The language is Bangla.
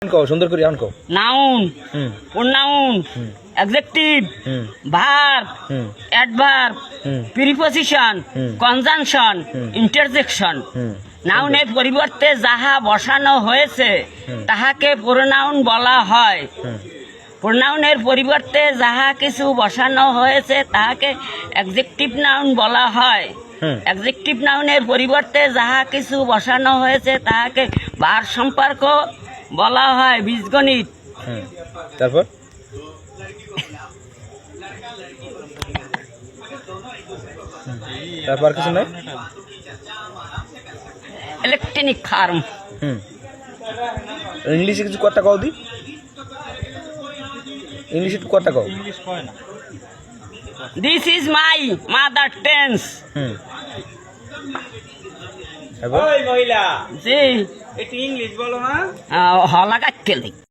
কও সুন্দর করে আন কও। Noun, pronoun, adjective, verb, adverb, preposition, conjunction, interjection. নাউনের পরিবর্তে যাহা বসানো হয়েছে তাহাকে প্রোনাউন বলা হয়। প্রোনাউনের পরিবর্তে যাহা কিছু বসানো হয়েছে তাহাকে অ্যাডজেক্টিভ নাউন বলা হয়। অ্যাডজেক্টিভ নাউনের পরিবর্তে যাহা কিছু বসানো হয়েছে তাহাকে ভার সম্পর্ক বলা হয়। বীজগণিত। তারপর তারপর কিছু নাই। Electronic farm. ইংলিশে কিছু কথা কও দি, ইংলিশে একটু কথা কও। This is my mother tense. তারপর মহিলা জি একটু ইংলিশ বলো না। হলা কাটতে